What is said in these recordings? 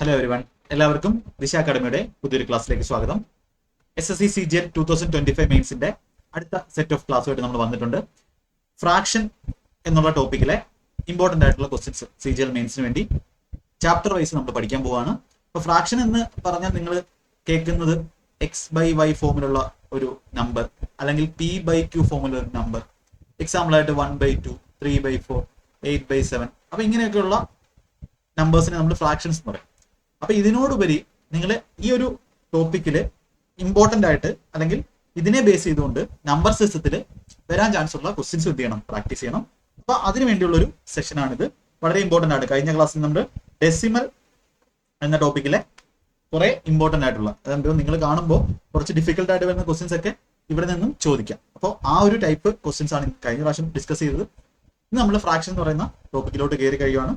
Hello everyone, എല്ലാവർക്കും ദിശ അക്കാഡമിയുടെ പുതിയൊരു ക്ലാസ്സിലേക്ക് സ്വാഗതം. SSC CGL 2025 മെയിൻസിന്റെ അടുത്ത സെറ്റ് ഓഫ് ക്ലാസ്സുമായിട്ട് നമ്മൾ വന്നിട്ടുണ്ട്. ഫ്രാക്ഷൻ എന്നുള്ള ടോപ്പിക്കിലെ ഇമ്പോർട്ടന്റ് ആയിട്ടുള്ള ക്വസ്റ്റ്യൻസ് CGL മെയിൻസിന് വേണ്ടി ചാപ്റ്റർ വൈസ് നമ്മൾ പഠിക്കാൻ പോവാണ്. അപ്പോൾ ഫ്രാക്ഷൻ എന്ന് പറഞ്ഞാൽ നിങ്ങൾ കേൾക്കുന്നത് x/y ഫോമിലുള്ള ഒരു നമ്പർ അല്ലെങ്കിൽ p/q ഫോമിലുള്ള ഒരു നമ്പർ, എക്സാമ്പിൾ ആയിട്ട് 1/2, 3/4, 8/7. അപ്പൊ ഇങ്ങനെയൊക്കെയുള്ള നമ്പേഴ്സിനെ നമ്മൾ ഫ്രാക്ഷൻസ് എന്ന് പറയും. അപ്പൊ ഇതിനോടുപരി നിങ്ങൾ ഈ ഒരു ടോപ്പിക്കില് ഇമ്പോർട്ടന്റ് ആയിട്ട് അല്ലെങ്കിൽ ഇതിനെ ബേസ് ചെയ്തുകൊണ്ട് നമ്പർ സിസ്റ്റത്തിൽ വരാൻ ചാൻസ് ഉള്ള ക്വസ്റ്റ്യൻസ് എന്ത് ചെയ്യണം, പ്രാക്ടീസ് ചെയ്യണം. അപ്പൊ അതിനു വേണ്ടിയുള്ള ഒരു സെഷനാണിത്. വളരെ ഇമ്പോർട്ടന്റ് ആണ്. കഴിഞ്ഞ ക്ലാസ്സിൽ നമ്മൾ ഡെസിമൽ എന്ന ടോപ്പിക്കിലെ കുറെ ഇമ്പോർട്ടന്റ് ആയിട്ടുള്ള, അതായത് നിങ്ങൾ കാണുമ്പോൾ കുറച്ച് ഡിഫിക്കൽട്ട് ആയിട്ട് വരുന്ന ക്വസ്റ്റ്യൻസ് ഒക്കെ ഇവിടെ നിന്നും ചോദിക്കാം. അപ്പോൾ ആ ഒരു ടൈപ്പ് ക്വസ്റ്റ്യൻസ് ആണ് കഴിഞ്ഞ പ്രാവശ്യം ഡിസ്കസ് ചെയ്തത്. ഇന്ന് നമ്മൾ ഫ്രാക്ഷൻ എന്ന് പറയുന്ന ടോപ്പിക്കിലോട്ട് കയറി കഴിയുകയാണ്.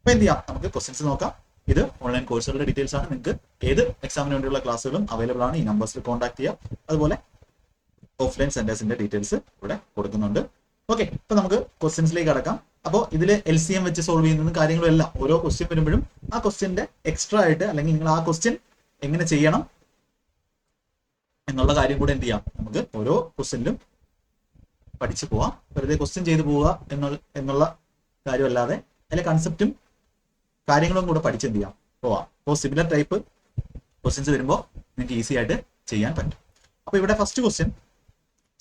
അപ്പൊ എന്ത് ചെയ്യാം, നമുക്ക് ക്വസ്റ്റ്യൻസ് നോക്കാം. ഇത് ഓൺലൈൻ കോഴ്സുകളുടെ ഡീറ്റെയിൽസ് ആണ്. നിങ്ങൾക്ക് ഏത് എക്സാമിന് വേണ്ടിയുള്ള ക്ലാസ്സുകളും അവൈലബിൾ ആണ്. ഈ നമ്പേഴ്സിൽ കോൺടാക്ട് ചെയ്യുക. അതുപോലെ ഓഫ്ലൈൻ സെന്റേഴ്സിന്റെ ഡീറ്റെയിൽസ് ഇവിടെ കൊടുക്കുന്നുണ്ട്. ഓക്കെ, ഇപ്പൊ നമുക്ക് ക്വസ്റ്റ്യൻസിലേക്ക് കടക്കാം. അപ്പോൾ ഇതിൽ LCM വെച്ച് സോൾവ് ചെയ്യുന്ന കാര്യങ്ങളും എല്ലാം ഓരോ ക്വസ്റ്റ്യൻ വരുമ്പോഴും ആ ക്വസ്റ്റ്യന്റെ എക്സ്ട്രാ ആയിട്ട് അല്ലെങ്കിൽ നിങ്ങൾ ആ ക്വസ്റ്റ്യൻ എങ്ങനെ ചെയ്യണം എന്നുള്ള കാര്യം കൂടെ എന്ത് ചെയ്യാം, നമുക്ക് ഓരോ ക്വസ്റ്റ്യനിലും പഠിച്ചു പോവാം. വെറുതെ ക്വസ്റ്റ്യൻ ചെയ്തു പോവുക എന്നുള്ള കാര്യമല്ലാതെ അതിലെ കൺസെപ്റ്റും കാര്യങ്ങളും കൂടെ പഠിച്ച് എന്ത് ചെയ്യാം പോവാം. അപ്പോൾ സിമിലർ ടൈപ്പ് ക്വസ്റ്റ്യൻസ് വരുമ്പോൾ നിങ്ങൾക്ക് ഈസി ആയിട്ട് ചെയ്യാൻ പറ്റും. അപ്പൊ ഇവിടെ ഫസ്റ്റ് ക്വസ്റ്റ്യൻ,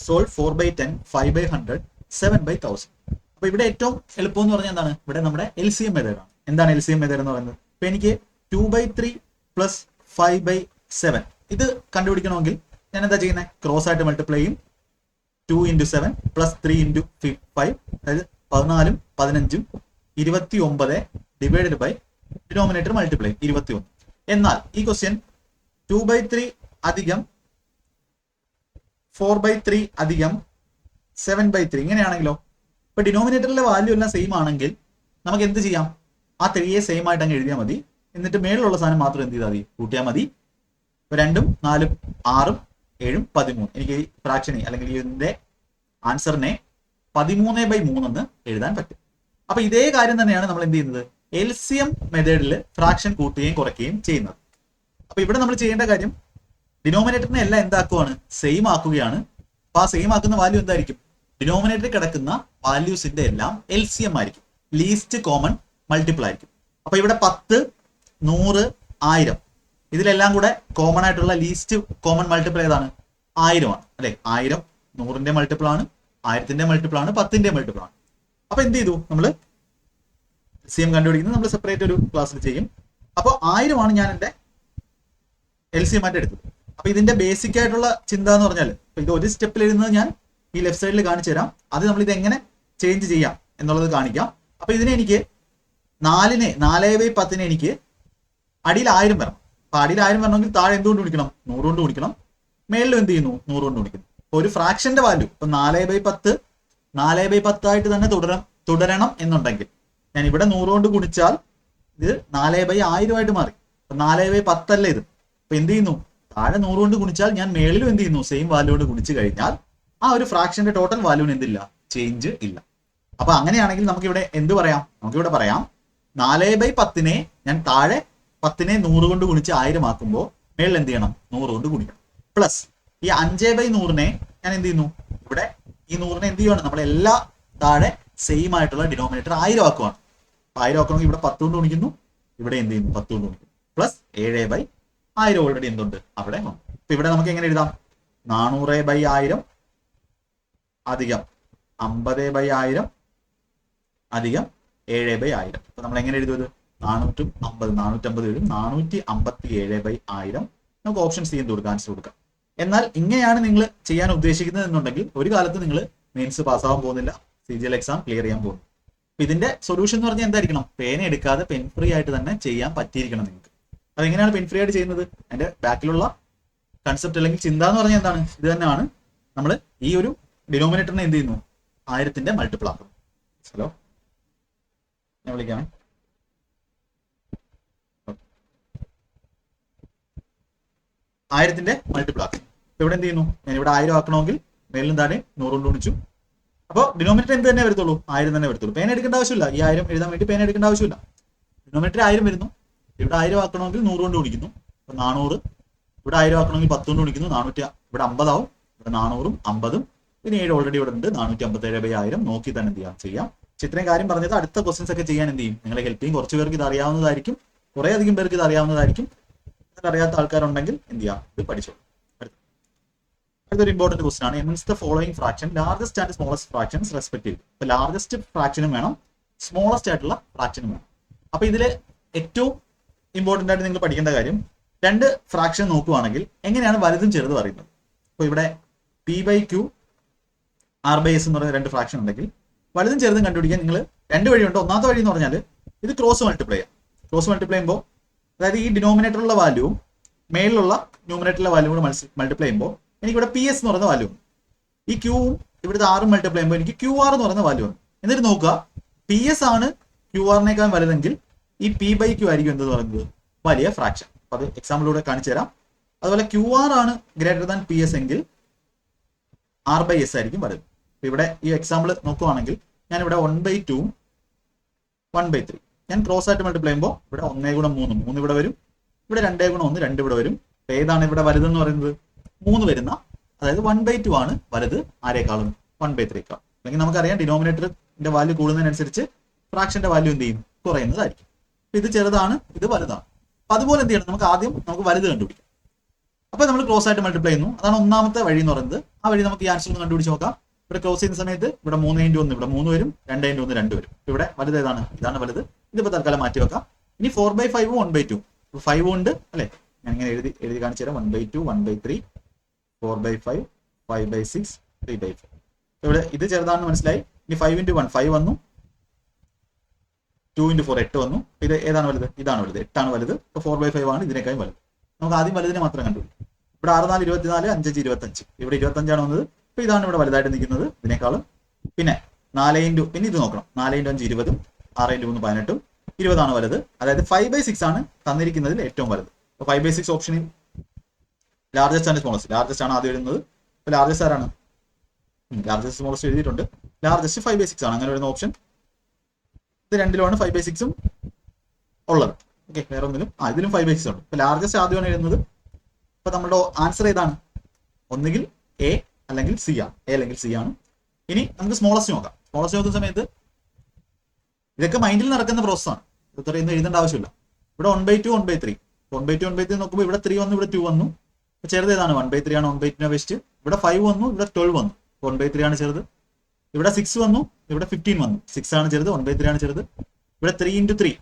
സോൾവ് 4/10, 5/100, 7/1000. അപ്പൊ ഇവിടെ ഏറ്റവും എളുപ്പം എന്ന് പറഞ്ഞാൽ എന്താണ്, ഇവിടെ നമ്മുടെ LCM മെത്തേഡാണ്. എന്താണ് LCM മെത്തേഡ് എന്ന് പറയുന്നത്? ഇപ്പൊ എനിക്ക് 2/3 പ്ലസ് 5/7 ഇത് കണ്ടുപിടിക്കണമെങ്കിൽ ഞാൻ എന്താ ചെയ്യുന്നത്, ക്രോസ് ആയിട്ട് മൾട്ടിപ്ലൈ ചെയ്യും. 2 × 7 പ്ലസ് 3 × 5, അതായത് 14ഉം 15ഉം 29 ഡിവൈഡഡ് ബൈ ഡിനോമിനേറ്റർ മൾട്ടിപ്ലൈ 21. എന്നാൽ ഈ ക്വസ്റ്റ്യൻ 2/3 അധികം 4/3 അധികം 7/3 ഇങ്ങനെയാണെങ്കിലോ, ഇപ്പൊ ഡിനോമിനേറ്ററിലെ വാല്യൂ എല്ലാം സെയിം ആണെങ്കിൽ നമുക്ക് എന്ത് ചെയ്യാം, ആ 3യെ സെയിം ആയിട്ട് അങ്ങ് എഴുതിയാൽ മതി. എന്നിട്ട് മേളിലുള്ള സാധനം മാത്രം എന്ത് ചെയ്താൽ മതി, കൂട്ടിയാൽ മതി. 2ഉം 4ഉം 6ഉം 7ഉം 13. എനിക്ക് ഈ ഫ്രാക്ഷനെ അല്ലെങ്കിൽ ഇതിന്റെ ആൻസറിനെ 13/3 എന്ന് എഴുതാൻ പറ്റും. അപ്പൊ ഇതേ കാര്യം തന്നെയാണ് നമ്മൾ എന്ത് ചെയ്യുന്നത്, LCM മെത്തേഡിൽ ഫ്രാക്ഷൻ കൂട്ടുകയും കുറയ്ക്കുകയും ചെയ്യുന്നത്. അപ്പൊ ഇവിടെ നമ്മൾ ചെയ്യേണ്ട കാര്യം, ഡിനോമിനേറ്ററിനെ എല്ലാം എന്താക്കുവാണ്, സെയിം ആക്കുകയാണ്. അപ്പൊ ആ സെയിം ആക്കുന്ന വാല്യൂ എന്തായിരിക്കും, ഡിനോമിനേറ്ററിൽ കിടക്കുന്ന വാല്യൂസിന്റെ എല്ലാം LCM ആയിരിക്കും, ലീസ്റ്റ് കോമൺ മൾട്ടിപ്പിൾ ആയിരിക്കും. അപ്പൊ ഇവിടെ 10, 100, 1000 ഇതിലെല്ലാം കൂടെ കോമൺ ആയിട്ടുള്ള ലീസ്റ്റ് കോമൺ മൾട്ടിപ്പിൾ ഏതാണ്, 1000 ആണ് അല്ലെ. 1000 100ന്റെ മൾട്ടിപ്പിൾ ആണ്, 1000ന്റെ മൾട്ടിപ്പിൾ ആണ്, 10ന്റെ മൾട്ടിപ്പിൾ ആണ്. അപ്പൊ എന്ത് ചെയ്തു, നമ്മൾ LCM കണ്ടുപിടിക്കുന്നത് നമ്മൾ സെപ്പറേറ്റ് ഒരു ക്ലാസ്സിൽ ചെയ്യും. അപ്പോൾ 1000 ആണ് ഞാൻ എന്റെ LCM ആയിട്ട് എടുത്തത്. അപ്പൊ ഇതിന്റെ ബേസിക് ആയിട്ടുള്ള ചിന്ത എന്ന് പറഞ്ഞാൽ, ഇത് ഒരു സ്റ്റെപ്പിൽ എഴുതുന്നത് ഞാൻ ഈ ലെഫ്റ്റ് സൈഡിൽ കാണിച്ചു തരാം. അത് നമ്മൾ ഇത് എങ്ങനെ ചേഞ്ച് ചെയ്യാം എന്നുള്ളത് കാണിക്കാം. അപ്പൊ ഇതിനെ എനിക്ക് 4/10 എനിക്ക് അടിയിൽ 1000 വരണം. അപ്പൊ അടിയിൽ 1000 വരണമെങ്കിൽ താഴെ എന്തുകൊണ്ട് ഗുണിക്കണം, 100 കൊണ്ട് ഗുണിക്കണം. മേളിലും എന്ത് ചെയ്യുന്നു, 100 കൊണ്ട് ഗുണിക്കുന്നു. അപ്പൊ ഒരു ഫ്രാക്ഷന്റെ വാല്യൂ ഇപ്പൊ 4/10 4/10 ആയിട്ട് തന്നെ തുടരണം എന്നുണ്ടെങ്കിൽ ഞാൻ ഇവിടെ 100 കൊണ്ട് ഗുണിച്ചാൽ ഇത് 4/1000 ആയിട്ട് മാറി. അപ്പൊ 4/10 അല്ല ഇത്. അപ്പൊ എന്ത് ചെയ്യുന്നു, താഴെ 100 കൊണ്ട് ഗുണിച്ചാൽ ഞാൻ മേളിലും എന്ത് ചെയ്യുന്നു, സെയിം വാല്യൂ കൊണ്ട് ഗുണിച്ചു കഴിഞ്ഞാൽ ആ ഒരു ഫ്രാക്ഷന്റെ ടോട്ടൽ വാല്യൂവിന് എന്തില്ല, ചേഞ്ച് ഇല്ല. അപ്പൊ അങ്ങനെയാണെങ്കിൽ നമുക്ക് ഇവിടെ എന്ത് പറയാം, നമുക്കിവിടെ പറയാം 4/10 ഞാൻ താഴെ 10നെ 100 കൊണ്ട് ഗുണിച്ച് 1000 ആക്കുമ്പോൾ മേളിൽ എന്ത് ചെയ്യണം, 100 കൊണ്ട് ഗുണിക്കണം. പ്ലസ് ഈ 5/100നെ ഞാൻ എന്ത് ചെയ്യുന്നു, ഇവിടെ ഈ 100നെ എന്ത് ചെയ്യുവാണ്, നമ്മളെല്ലാ താഴെ സെയിം ആയിട്ടുള്ള ഡിനോമിനേറ്റർ 1000 ആക്കുവാണ്. 1000 ആക്കണമെങ്കിൽ ഇവിടെ 10 കൊണ്ട് ഗുണിക്കുന്നു, ഇവിടെ എന്ത് ചെയ്യുന്നു, 10 കൊണ്ട് ഗുണിക്കുന്നു. പ്ലസ് 7/1000 ഓൾറെഡി എന്തുണ്ട് അവിടെ വന്നു. അപ്പൊ ഇവിടെ നമുക്ക് എങ്ങനെ എഴുതാം, 400/1000 അധികം 50/1000 അധികം 7/1000. അപ്പൊ നമ്മൾ എങ്ങനെ എഴുതുന്നത്, 450 എഴുതും. 457/1000 നമുക്ക് ഓപ്ഷൻ സി എന്ത് കൊടുക്കാം, ആൻസർ കൊടുക്കാം. എന്നാൽ ഇങ്ങനെയാണ് നിങ്ങൾ ചെയ്യാൻ ഉദ്ദേശിക്കുന്നത് എന്നുണ്ടെങ്കിൽ ഒരു കാലത്ത് നിങ്ങൾ മെയിൻസ് പാസ്സാവാൻ പോകുന്നില്ല, CGL എക്സാം ക്ലിയർ ചെയ്യാൻ പോകുന്നു. അപ്പൊ ഇതിന്റെ സൊല്യൂഷൻ എന്ന് പറഞ്ഞാൽ എന്തായിരിക്കണം, പേന എടുക്കാതെ പെൻ ഫ്രീ ആയിട്ട് തന്നെ ചെയ്യാൻ പറ്റിയിരിക്കണം നിങ്ങൾക്ക്. അതെങ്ങനെയാണ് പെൻ ഫ്രീ ആയിട്ട് ചെയ്യുന്നത്, അതിന്റെ ബാക്കിലുള്ള കൺസെപ്റ്റ് അല്ലെങ്കിൽ ചിന്ത എന്ന് പറഞ്ഞാൽ എന്താണ്, ഇത് തന്നെയാണ്. നമ്മൾ ഈ ഒരു ഡിനോമിനേറ്ററിനെ എന്ത് ചെയ്യുന്നു, 1000ന്റെ മൾട്ടിപ്പിൾ ആക്കുന്നു. ഹലോ, ഞാൻ വിളിക്കാമേ. ആയിരത്തിന്റെ മൾട്ടിപ്പിൾ ആക്കും. ഇവിടെ എന്ത് ചെയ്യുന്നു, ഞാൻ ഇവിടെ 1000 ആക്കണമെങ്കിൽ മേലും താഴെ 100 കൊണ്ട് ഗുണിച്ചു. അപ്പോൾ ഡിനോമിനേറ്റർ എന്ത് തന്നെ വരത്തുള്ളൂ, 1000 തന്നെ വരത്തുള്ളൂ. പേന എടുക്കേണ്ട ആവശ്യമില്ല, ഈ 1000 എഴുതാൻ വേണ്ടി പേന എടുക്കേണ്ട ആവശ്യമില്ല. ഡിനോമിനേറ്റർ 1000 വരുന്നു, ഇവിടെ 1000 ആക്കണമെങ്കിൽ 100 കൊണ്ട് ഗുണിക്കുന്നു. അപ്പൊ 400. ഇവിടെ 1000 ആക്കണമെങ്കിൽ 10 കൊണ്ട് ഗുണിക്കുന്നു. 400. ഇവിടെ 50 ആവും. ഇവിടെ 400ഉം 50ഉം പിന്നെ 7 ഓൾറെഡി ഇവിടെ ഉണ്ട്. 457/1000 നോക്കി തന്നെ എന്ത് ചെയ്യാം. പക്ഷെ ഇത്രയും കാര്യം പറഞ്ഞത് അടുത്ത ക്വസ്റ്റ്യൻസ് ഒക്കെ ചെയ്യാൻ എന്ത് ചെയ്യും, നിങ്ങളെ ഹെൽപ്പ് ചെയ്യും. കുറച്ച് പേർക്ക് ഇത് അറിയാവുന്നതായിരിക്കും, കുറെ അധികം പേർക്ക് ഇത് അറിയാവുന്നതായിരിക്കും. അറിയാത്ത ആൾക്കാരുണ്ടെങ്കിൽ എന്ത് ചെയ്യാം, ഇത് പഠിച്ചോളൂ. അടുത്തൊരു ഇമ്പോർട്ടന്റ് ക്വസ്റ്റൻ ആണ്. Amongst the following fraction largest and smallest fractions respective. ഇപ്പൊ ലാർജസ്റ്റ് ഫ്രാക്ഷനും വേണം, സ്മോളസ്റ്റ് ആയിട്ടുള്ള ഫ്രാക്ഷനും വേണം. അപ്പൊ ഇതില് ഏറ്റവും ഇമ്പോർട്ടന്റ് ആയിട്ട് നിങ്ങൾ പഠിക്കേണ്ട കാര്യം, രണ്ട് ഫ്രാക്ഷൻ നോക്കുവാണെങ്കിൽ എങ്ങനെയാണ് വലുതും ചെറുതും അറിയുന്നത്. അപ്പൊ ഇവിടെ P/Q R/S എന്ന് പറയുന്ന രണ്ട് ഫ്രാക്ഷൻ ഉണ്ടെങ്കിൽ വലുതും ചെറുതും കണ്ടുപിടിക്കാൻ നിങ്ങൾ രണ്ട് വഴിയുണ്ട്. ഒന്നാമത്തെ വഴി എന്ന് പറഞ്ഞാൽ ഇത് ക്രോസ് മൾട്ടിപ്ലൈ ചെയ്യാം. ക്രോസ് മൾട്ടിപ്ലൈ ചെയ്യുമ്പോൾ അതായത് ഈ ഡിനോമിനേറ്ററിലുള്ള വാല്യൂവും മേളിലുള്ള ന്യൂമിനേറ്ററിലെ വാല്യൂ കൂടെ മൾട്ടിപ്ലൈ ചെയ്യുമ്പോൾ എനിക്ക് ഇവിടെ PS എന്ന് പറയുന്ന വാല്യൂ ഉണ്ട്. ഈ Qവും ഇവിടുത്തെ R മൾട്ടിപ്ലൈ ചെയ്യുമ്പോൾ എനിക്ക് QR എന്ന് പറയുന്ന വാല്യൂ ഉണ്ട്. എന്നിട്ട് നോക്കുക, PS ആണ് QR വലുതെങ്കിൽ ഈ P/Q ആയിരിക്കും എന്തെന്ന് പറയുന്നത് വലിയ ഫ്രാക്ഷൻ. അപ്പൊ അത് എക്സാമ്പിളിലൂടെ കാണിച്ചു തരാം. അതുപോലെ QR ആണ് ഗ്രേറ്റർ ദാൻ PS എങ്കിൽ R/S ആയിരിക്കും വലുത്. ഇവിടെ ഈ എക്സാമ്പിൾ നോക്കുവാണെങ്കിൽ ഞാൻ ഇവിടെ 1/2 1/3 ഞാൻ ക്രോസ് ആയിട്ട് മൾട്ടിപ്ലൈ ചെയ്യുമ്പോൾ ഇവിടെ 1 ഗുണം 3 3 ഇവിടെ വരും. ഇവിടെ 2 ഗുണം 1 2 ഇവിടെ വരും. ഏതാണ് ഇവിടെ വലുതെന്ന് പറയുന്നത്? 3 വരുന്ന, അതായത് 1/2 ആണ് വലുത് ആരേക്കാളും 1/3. അല്ലെങ്കിൽ നമുക്കറിയാം ഡിനോമിനേറ്ററിന്റെ വാല്യൂ കൂടുന്നതിനനുസരിച്ച് ഫ്രാക്ഷന്റെ വാല്യൂ എന്ത് ചെയ്യും, കുറയുന്നതായിരിക്കും. ഇത് ചെറുതാണ്, ഇത് വലുതാണ്. അപ്പൊ അതുപോലെ എന്ത് ചെയ്യണം, നമുക്ക് വലുത് കണ്ടുപിടിക്കാം. അപ്പൊ നമ്മൾ ക്രോസ് ആയിട്ട് മൾട്ടിപ്ലൈ ചെയ്യുന്നു. അതാണ് ഒന്നാമത്തെ വഴി എന്ന് പറയുന്നത്. ആ വഴി നമുക്ക് ഈ ആൻസർ ഒന്ന് കണ്ടുപിടിച്ച് നോക്കാം. ഇവിടെ ക്രോസ് ചെയ്യുന്ന സമയത്ത് ഇവിടെ 3x1 ഇവിടെ 3 വരും, 2x1 2 വരും. ഇവിടെ വലുത് ഏതാണ്? ഇതാണ് വലുത്. ഇതിപ്പോ തൽക്കാലം മാറ്റി വെക്കാം. ഇനി 4/5 1/2 5 ഉണ്ട് അല്ലെ, ഞാൻ ഇങ്ങനെ എഴുതി കാണിച്ചു തരാം. 1/2 1/3 4/5 5/6 3/4. ഇവിടെ ഇത് ചെറുതാണെന്ന് മനസ്സിലായി. ഇനി 5 × 1 5 വന്നു, 2 × 4 8 വന്നു. ഇത് ഏതാണ് വലുത്? ഇതാണ് വലുത്, 8 ആണ് വലുത്. ഇപ്പൊ 4/5 ആണ് ഇതിനേക്കാളും വലുത്. നമുക്ക് ആദ്യം വലുതിനെ മാത്രം കണ്ടുപിടിക്കും. ഇവിടെ 6 4 24 5 5 25. ഇവിടെ 25 ആണ് വന്നത്. അപ്പൊ ഇതാണ് ഇവിടെ വലുതായിട്ട് നിൽക്കുന്നത് ഇതിനേക്കാളും. പിന്നെ 4 പിന്നെ ഇത് നോക്കണം, 4 × 5 20, 6 × 3 18, 20 ആണ് വലുത്. അതായത് 5/6 ആണ് തന്നിരിക്കുന്നതിൽ ഏറ്റവും വലുത്. അപ്പൊ 5/6 ഓപ്ഷനിൽ ലാർജസ്റ്റ് ആൻഡ് സ്മോളസ്റ്റ്, ലാർജസ്റ്റ് ആണ് ആദ്യം എഴുതുന്നത്. അപ്പൊ ലാർജസ്റ്റ് ആരാണ്? ലാർജസ്റ്റ് സ്മോളസ്റ്റ് എഴുതിയിട്ടുണ്ട്. ലാർജസ്റ്റ് 5/6 ആണ് അങ്ങനെ വരുന്ന ഓപ്ഷൻ. ഇത് രണ്ടിലുമാണ് 5/6 ഉള്ളത്. ഓക്കെ, വേറെ ഒന്നിലും ഇതിലും 5/6 ഉണ്ട്. ഇപ്പൊ ലാർജസ്റ്റ് ആദ്യമാണ് എഴുതുന്നത്. അപ്പൊ നമ്മുടെ ആൻസർ ഏതാണ്? ഒന്നുകിൽ A അല്ലെങ്കിൽ C ആണ്. A അല്ലെങ്കിൽ C ആണ്. ഇനി നമുക്ക് സ്മോളസ്റ്റ് നോക്കാം. സ്മോളസ്റ്റ് നോക്കുന്ന സമയത്ത് ഇതൊക്കെ മൈൻഡിൽ നടക്കുന്ന പ്രോസസ്സാണ്, ഇത്രയും എഴുതേണ്ട ആവശ്യമില്ല. ഇവിടെ 1/2 1/3 1/2 1/3 നോക്കുമ്പോൾ ഇവിടെ 3 വന്നു, ഇവിടെ 2 വന്നു. ചെറുത് ഏതാണ്? 1/3 ആണ്. 1/2 വെസ്റ്റ് ഇവിടെ 5 വന്നു, ഇവിടെ 12 വന്നു. 1/3 ആണ് ചെറുത്. ഇവിടെ 6 വന്നു, ഇവിടെ 15 വന്നു. 6 ആണ് ചെറുത്, 1/3 ആണ് ചെറുത്. ഇവിടെ 3 × 3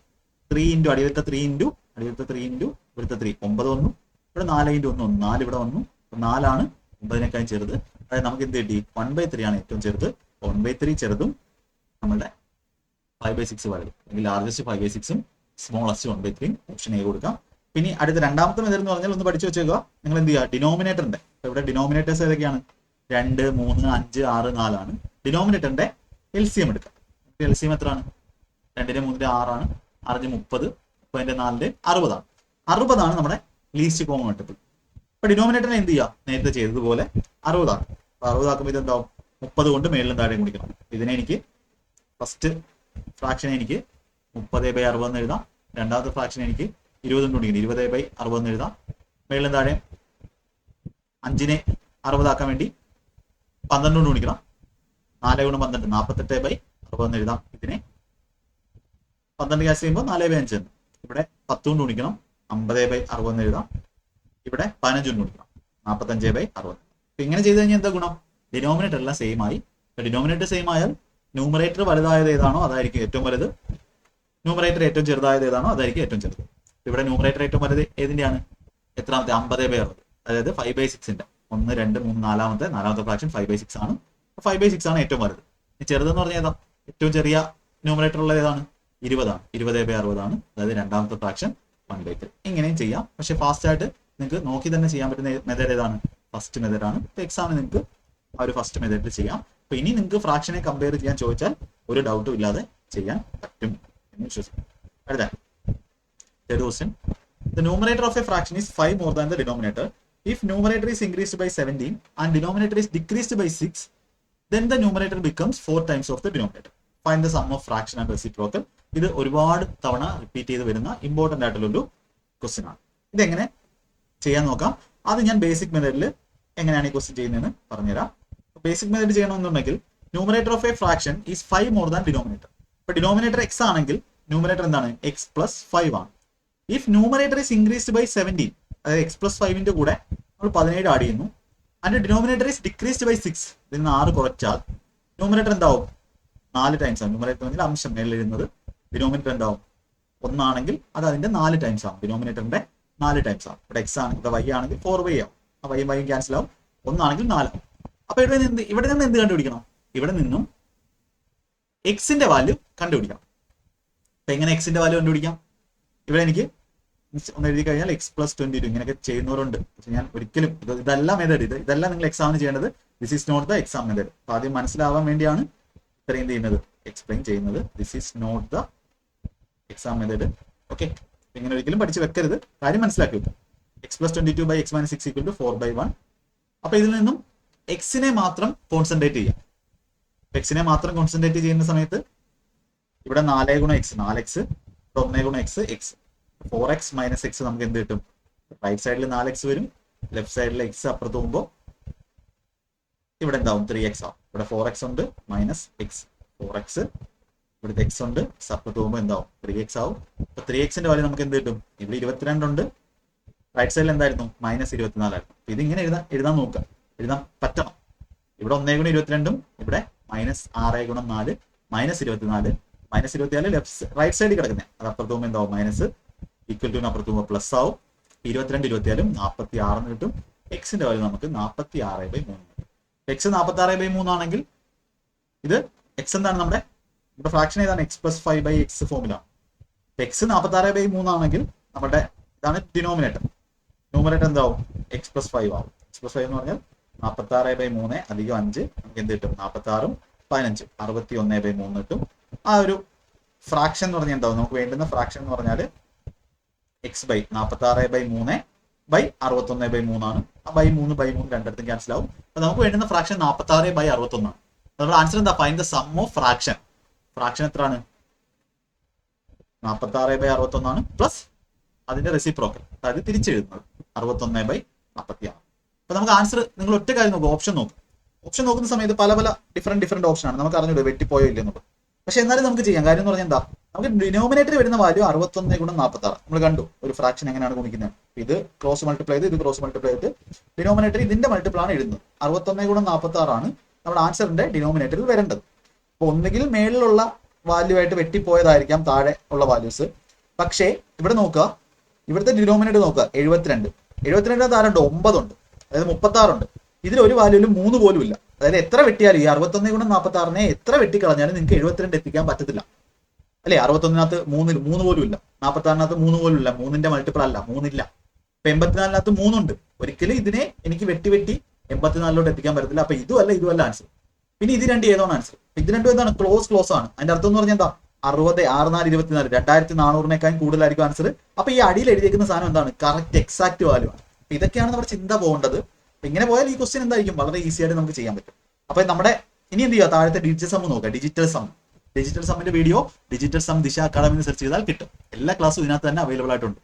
3 × അടിയിലത്തെ 3 × അടിയിലത്തെ 3 × ഇവിടുത്തെ 3 9 വന്നു. ഇവിടെ 4 × 1 4 ഇവിടെ വന്നു. 4 ആണ് 9നേക്കാളും ചെറുത്. അതായത് നമുക്ക് എന്ത് കിട്ടി? 1/3 ആണ് ഏറ്റവും ചെറുത്. 1/3 ചെറുതും നമ്മുടെ 5/6 വലുത്. അല്ലെങ്കിൽ ലാർജസ്റ്റ് 5/6 സ്മോളസ്റ്റ് 1/3 ഓപ്ഷൻ A കൊടുക്കാം. പിന്നെ അടുത്ത രണ്ടാമത്തെ മെത്തേഡ് എന്ന് പറഞ്ഞാൽ ഒന്ന് പഠിച്ചു വെച്ചേക്കുക. നിങ്ങൾ എന്ത് ചെയ്യുക, ഡിനോമിനേറ്ററിന്റെ ഇവിടെ ഡിനോമിനേറ്റേഴ്സ് ഏതൊക്കെയാണ്? 2 3 5 6 4 ആണ്. ഡിനോമിനേറ്ററിന്റെ LCM എടുക്കാം. LCM എത്രയാണ്? 2 3 6 ആണ്. 6 30 30 4 60 ആണ്. 60 ആണ് നമ്മുടെ ലീസ്റ്റ് കോമൺ മൾട്ടിപ്പിൾ. അപ്പൊ ഡിനോമിനേറ്ററിനെ എന്ത് ചെയ്യുക, നേരത്തെ ചെയ്തതുപോലെ 60 ആക്കും. 60 ആക്കുമ്പോൾ ഇതെന്താവും? 30 കൊണ്ട് മേളിലും താഴെയും കുടിക്കണം. ഇതിനെ എനിക്ക് ഫസ്റ്റ് ഫ്രാക്ഷൻ എനിക്ക് 30/60 എന്ന് എഴുതാം. രണ്ടാമത്തെ ഫ്രാക്ഷൻ എനിക്ക് 20 കൊണ്ട് കുടിക്കണം, 20/60 എന്ന് എഴുതാം. മേളിലും താഴെയും 5നെ 60 ആക്കാൻ വേണ്ടി 12 കൊണ്ട് കുടിക്കണം. 4 × 12 48/60 എന്ന് എഴുതാം. ഇതിനെ 12 ക്യാൻസൽ ചെയ്യുമ്പോൾ 4/5 എന്ന്. ഇവിടെ 10 കൊണ്ട് ഗുണിക്കണം, 50/60 എന്ന് എഴുതാം. ഇവിടെ 15 കൊണ്ട് ഗുണിക്കണം, 45/60. അപ്പൊ ഇങ്ങനെ ചെയ്ത് കഴിഞ്ഞാൽ എന്താ ഗുണം? ഡിനോമിനേറ്റർ എല്ലാം സെയിം ആയി. ഡിനോമിനേറ്റർ സെയിം ആയാൽ ന്യൂമറേറ്റർ വലുതായത് ഏതാണോ അതായിരിക്കും ഏറ്റവും വലുത്. ന്യൂമറേറ്റർ ഏറ്റവും ചെറുതായത് ഏതാണോ അതായിരിക്കും ഏറ്റവും ചെറുത്. ഇവിടെ ന്യൂമറേറ്റർ ഏറ്റവും വലുത് ഏതിന്റെയാണ്? എത്രാമത്തെ? 50/60. അതായത് 5/6ന്റെ 1 2 3 നാലാമത്തെ ഫ്രാക്ഷൻ 5/6 ആണ്. 5/6 ആണ് ഏറ്റവും വലുത്. ചെറുതെന്ന് പറഞ്ഞാൽ ഏതാ? ഏറ്റവും ചെറിയ ന്യൂമറേറ്റർ ഉള്ളത് ഏതാണ്? 20 ആണ്. 20/60 ആണ്. അതായത് രണ്ടാമത്തെ ഫ്രാക്ഷൻ 1/3. ഇങ്ങനെയും ചെയ്യാം. പക്ഷെ ഫാസ്റ്റ് ആയിട്ട് നിങ്ങൾക്ക് നോക്കി തന്നെ ചെയ്യാൻ പറ്റുന്ന മെത്തേഡ് ഏതാണ്? ഫസ്റ്റ് മെത്തേഡ് ആണ്. എക്സാമിന് നിങ്ങൾക്ക് ആ ഒരു ഫസ്റ്റ് മെത്തേഡിൽ ചെയ്യാം. അപ്പൊ ഇനി നിങ്ങൾക്ക് ഫ്രാക്ഷനെ കമ്പയർ ചെയ്യാൻ ചോദിച്ചാൽ ഒരു ഡൗട്ടും ഇല്ലാതെ ചെയ്യാൻ പറ്റും എന്ന് വിശ്വസിക്കും. അടുത്ത question. The numerator of a fraction is 5 more than the denominator. If numerator is increased by 17 and denominator is decreased by 6, then the numerator becomes 4 times of the denominator. Find the sum of fraction and reciprocal. ഇത് ഒരുപാട് തവണ repeat ചെയ്ത് വരുന്ന important ആയിട്ടുള്ളൊരു question ആണ്. ഇതെങ്ങനെ ചെയ്യാൻ നോക്കാം. അത് ഞാൻ ബേസിക് മെത്തേഡിൽ എങ്ങനെയാണ് ഈ ക്വസ്റ്റ്യൻ ചെയ്യുന്നതെന്ന് പറഞ്ഞുതരാം. ബേസിക് മെത്തേഡ് ചെയ്യണമെന്നുണ്ടെങ്കിൽ numerator of a fraction is 5 more than denominator. ഇപ്പൊ ഡിനോമിനേറ്റർ എക്സ് ആണെങ്കിൽ ന്യൂമറേറ്റർ എന്താണ്? എക്സ് പ്ലസ് 5 ആണ്. If numerator is increased by 17, അതായത് എക്സ് പ്ലസ് 5ന്റെ കൂടെ നമ്മൾ 17 ആഡ് ചെയ്യുന്നു, അതിന്റെ ഡിനോമിനേറ്റർ ഇസ് ഡിക്രീസ്ഡ് ബൈ 6, ഇതിൽ നിന്ന് 6 കുറച്ചാൽ ന്യൂമറേറ്റർ എന്താവും? 4 ടൈംസ് ആണ്. ന്യൂമറേറ്റർ എങ്കിൽ അംശം മേളിൽ എഴുതുന്നത്, ഡിനോമിനേറ്റർ എന്താവും? 1 ആണെങ്കിൽ അത് അതിന്റെ 4 ടൈംസ് ആവും. ഡിനോമിനേറ്ററിന്റെ 4 ടൈംസ് ആവും. ഇവിടെ എക്സ് ആണെങ്കിൽ വൈ ആണെങ്കിൽ 4y ആവും. ആ വൈയും വൈയും ക്യാൻസൽ ആവും. 1 ആണെങ്കിൽ 4 ആവും. അപ്പൊ ഇവിടെ നിന്ന് എന്ത് കണ്ടുപിടിക്കണം? ഇവിടെ നിന്നും എക്സിന്റെ വാല്യൂ കണ്ടുപിടിക്കണം. അപ്പൊ എങ്ങനെ എക്സിന്റെ വാല്യൂ കണ്ടുപിടിക്കാം? ഇവിടെ എനിക്ക് ഒന്ന് എഴുതി കഴിഞ്ഞാൽ എക്സ് പ്ലസ് 22 ഇങ്ങനെയൊക്കെ ചെയ്യുന്നവരുണ്ട്. പക്ഷെ ഞാൻ ഒരിക്കലും ഇതല്ല മെത്തേഡ്, ഇതല്ല നിങ്ങൾ എക്സാമിന് ചെയ്യേണ്ടത്. This is not the exam method. അപ്പൊ ആദ്യം മനസ്സിലാവാൻ വേണ്ടിയാണ് ഇത്രയും ചെയ്യുന്നത്, എക്സ്പ്ലെയിൻ ചെയ്യുന്നത്. This is not the exam method. Okay, ഇങ്ങനെ ഒരിക്കലും പഠിച്ച് വെക്കരുത്, കാര്യം മനസ്സിലാക്കി വെക്കും. X plus 22 by X minus 6 equal to 4/1. അപ്പൊ ഇതിൽ നിന്നും എക്സിനെ മാത്രം കോൺസെൻട്രേറ്റ് ചെയ്യാം. എക്സിനെ മാത്രം കോൺസെൻട്രേറ്റ് ചെയ്യുന്ന സമയത്ത് ഇവിടെ 4 ഗുണം എക്സ് 4x, 1 ഗുണം X X, 4x minus X നമുക്ക് എന്ത് കിട്ടും? റൈറ്റ് സൈഡിൽ 4x വരും, ലെഫ്റ്റ് സൈഡിൽ എക്സ് അപ്പുറത്ത് പോകുമ്പോൾ ഇവിടെ എന്താവും? 3x ആവും. ഇവിടെ 4x ഉണ്ട് മൈനസ് എക്സ് 4x, ഇവിടുത്തെ എക്സ് ഉണ്ട്, അപ്പുറത്ത് പോകുമ്പോൾ എന്താവും? 3x ആവും. അപ്പൊ 3xന്റെ വാല്യൂ നമുക്ക് എന്ത് കിട്ടും? ഇവിടെ 22 ഉണ്ട്, റൈറ്റ് സൈഡിൽ എന്തായിരുന്നു? മൈനസ് 24 ആയിരുന്നു. അപ്പൊ ഇതിങ്ങനെ എഴുതാൻ നോക്കുക, എഴുതാൻ പറ്റണം. ഇവിടെ 1 ഗുണം 22ഉം ഇവിടെ മൈനസ് 6 ഗുണം 4 മൈനസ് 24, മൈനസ് 24 ലെഫ്റ്റ് റൈറ്റ് സൈഡിൽ കിടക്കുന്നത്, അത് അപ്പുറത്ത് പോകുമ്പോൾ എന്താവും? മൈനസ് ഈക്വൽ ടു അപ്പുറത്ത് പോകുമ്പോൾ പ്ലസ് ആവും. 22 24 46 കിട്ടും. എക്സിന്റെ വാല്യൂ നമുക്ക് 46/3. എക്സ് 46/3 ആണെങ്കിൽ ഇത് എക്സ് എന്താണ്? നമ്മുടെ ഇവിടെ ഫ്രാക്ഷൻ ഏതാണ്? എക്സ് പ്ലസ് 5/x ഫോമിലാണ്. എക്സ് 46/3 ആണെങ്കിൽ നമ്മുടെ ഇതാണ് ഡിനോമിനേറ്റർ. ന്യൂമറേറ്റർ എന്താവും? എക്സ് പ്ലസ് 5 ആവും. എക്സ് പ്ലസ് 5 എന്ന് പറഞ്ഞാൽ 46/3 അധികം 5 നമുക്ക് എന്ത് കിട്ടും? 46ഉം 15 61/3 കിട്ടും. ആ ഒരു ഫ്രാക്ഷൻ എന്ന് പറഞ്ഞാൽ എന്താവും? നമുക്ക് വേണ്ടുന്ന ഫ്രാക്ഷൻ എന്ന് പറഞ്ഞാൽ എക്സ് ബൈ 46/3 ബൈ 61/3 ആണ്. ആ ബൈ 3 രണ്ടിടത്തും ക്യാൻസൽ ആവും. അപ്പൊ നമുക്ക് വേണ്ടുന്ന ഫ്രാക്ഷൻ 46/61 ആണ്. നമ്മുടെ ആൻസർ എന്താ? Find the sum of fraction. Fraction എത്രയാണ്? 46/61 ആണ് പ്ലസ് അതിന്റെ റെസിപ്രോക്കൽ, അതായത് തിരിച്ചെഴുതുന്നത് 61/46. അപ്പൊ നമുക്ക് ആൻസർ നിങ്ങൾ ഒറ്റ കാര്യം നോക്കും, ഓപ്ഷൻ നോക്കും. ഓപ്ഷൻ നോക്കുന്ന സമയത്ത് പല ഡിഫറെന്റ് ഓപ്ഷൻ ആണ്. നമുക്ക് അറിഞ്ഞൂടെ വെട്ടിപ്പോയോ ഇല്ലെന്നുള്ളത്. പക്ഷെ എന്നാലും നമുക്ക് ചെയ്യാം. കാര്യം എന്ന് പറഞ്ഞാൽ എന്താ? നമുക്ക് ഡിനോമിനേറ്റർ വരുന്ന വാല്യൂ 61 ഗുണം 46. നമ്മൾ കണ്ടു ഒരു ഫ്രാക്ഷൻ എങ്ങനെയാണ് ഗുണിക്കുന്നത്. ഇത് ക്രോസ് മൾട്ടിപ്ലൈ ചെയ്ത് ഇത് ക്രോസ് മൾട്ടിപ്ലൈ ചെയ്ത് ഡിനോമിനേറ്റർ ഇതിന്റെ മൾട്ടിപ്പിൾ ആണ് എഴുതുന്നത്. 61 ഗുണം 46 ആണ് നമ്മുടെ ആൻസറിന്റെ ഡിനോമിനേറ്ററിൽ വരേണ്ടത്. അപ്പൊ ഒന്നുകിൽ മേളിലുള്ള വാല്യൂ ആയിട്ട് വെട്ടിപ്പോയതായിരിക്കാം താഴെ ഉള്ള വാല്യൂസ്. പക്ഷേ ഇവിടെ നോക്കുക, ഇവിടുത്തെ ഡിനോമിനേറ്റർ നോക്കുക, 72 താഴെ 9 ഉണ്ട്, അതായത് 36 ഉണ്ട്. ഇതിൽ ഒരു വാല്യൂലും 3 പോലും ഇല്ല. അതായത് എത്ര വെട്ടിയാലും ഈ 61 ഗുണം 46നെ എത്ര വെട്ടിക്കളഞ്ഞാലും നിങ്ങൾക്ക് 72 എത്തിക്കാൻ പറ്റത്തില്ല അല്ലെ? 61-നകത്ത് 3 പോലും ഇല്ല, 46-നകത്ത് 3 പോലും ഇല്ല, 3ന്റെ മൾട്ടിപ്പിൾ അല്ല, 3 ഇല്ല. ഇപ്പൊ 84-നകത്ത് 3 ഉണ്ട്. ഒരിക്കലും ഇതിനെ എനിക്ക് വെട്ടി 84-ലോട്ട് എത്തിക്കാൻ പറ്റത്തില്ല. അപ്പൊ ഇതുമല്ല ആൻസർ. പിന്നെ ഇത് രണ്ട് ഏതാണ് ആൻസർ? ഇത് രണ്ടും എന്താണ്? ക്ലോസ് ആണ്. അതിന്റെ അർത്ഥം എന്ന് പറഞ്ഞാൽ എന്താ? 60 6 4 24 2400-നേക്കാളും കൂടുതലായിരിക്കും ആൻസർ. അപ്പൊ ഈ അടിയിൽ എഴുതിയിരിക്കുന്ന സാധനം എന്താണ്? കറക്റ്റ് എക്സാക്ട് വാല്യൂ ആണ്. ഇതൊക്കെയാണ് നമ്മുടെ ചിന്ത പോകേണ്ടത്. ഇങ്ങനെ പോയാൽ ഈ ക്വസ്റ്റ്യൻ എന്തായിരിക്കും? വളരെ ഈസി ആയിട്ട് നമുക്ക് ചെയ്യാൻ പറ്റും. അപ്പൊ നമ്മുടെ ഇനി എന്ത് ചെയ്യുക? താഴത്തെ ഡിജിറ്റൽ സം നോക്കുക. ഡിജിറ്റൽ സമ്മിന്റെ വീഡിയോ ഡിജിറ്റൽ സം ദിശ അക്കാഡമി സെർച്ച് ചെയ്താൽ കിട്ടും. എല്ലാ ക്ലാസ്സും ഇതിനകത്ത് തന്നെ അവൈലബിൾ ആയിട്ടുണ്ട്.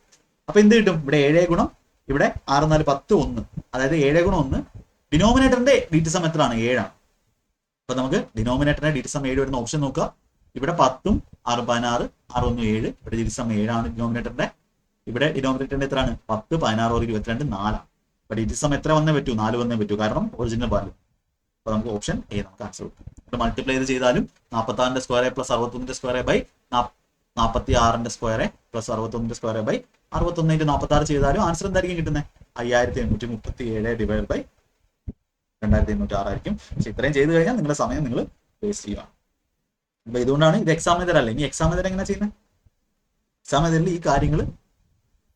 അപ്പൊ എന്ത് കിട്ടും? ഇവിടെ 7 ഗുണം ഇവിടെ 6 4 10 1, അതായത് 7 ഗുണം 1. ഡിനോമിനേറ്ററിന്റെ ഡിജിറ്റൽ സം എത്രയാണ്? 7 ആണ്. അപ്പൊ നമുക്ക് ഡിനോമിനേറ്ററിന്റെ ഡിജിറ്റൽ സം 7 വരുന്ന ഓപ്ഷൻ നോക്കുക. ഇവിടെ 10ഉം 6 16 6 1 7. ഇവിടെ ഡിജിറ്റൽ സം 7 ആണ് ഡിനോമിനേറ്ററിന്റെ. ഇവിടെ ഡിനോമിനേറ്ററിന്റെ എത്രയാണ്? 10 16 22 4. അപ്പൊ ഡിജിറ്റൽ സം എത്ര വന്നേ പറ്റൂ? 4 വന്നേ പറ്റൂ, കാരണം ഒറിജിനൽ വാല്യൂ. അപ്പൊ നമുക്ക് ഓപ്ഷൻ എ നമുക്ക് ആൻസർ കിട്ടും. ഇവിടെ മൾട്ടിപ്ലൈ ചെയ്ത് ചെയ്താലും 46-ന്റെ സ്ക്വയർ പ്ലസ് 61-ന്റെ സ്ക്വയർ ബൈ 46-ന്റെ സ്ക്വയർ പ്ലസ് 61-ന്റെ സ്ക്വയർ ബൈ 61 × 46 ചെയ്താലും ആൻസർ എന്തായിരിക്കും കിട്ടുന്നത്? 5837 ഡിവൈഡ് ബൈ 2806 ആയിരിക്കും. പക്ഷെ ഇത്രയും ചെയ്ത് കഴിഞ്ഞാൽ നിങ്ങളുടെ സമയം നിങ്ങൾ വേസ്റ്റ് ചെയ്യുക. അപ്പൊ ഇതുകൊണ്ടാണ് ഇത് എക്സാം മെത്തേഡ് അല്ല. ഇനി എക്സാം മെത്തേഡ് എങ്ങനെ ചെയ്യുന്നത്? എക്സാം മെത്തേഡിൽ ഈ കാര്യങ്ങൾ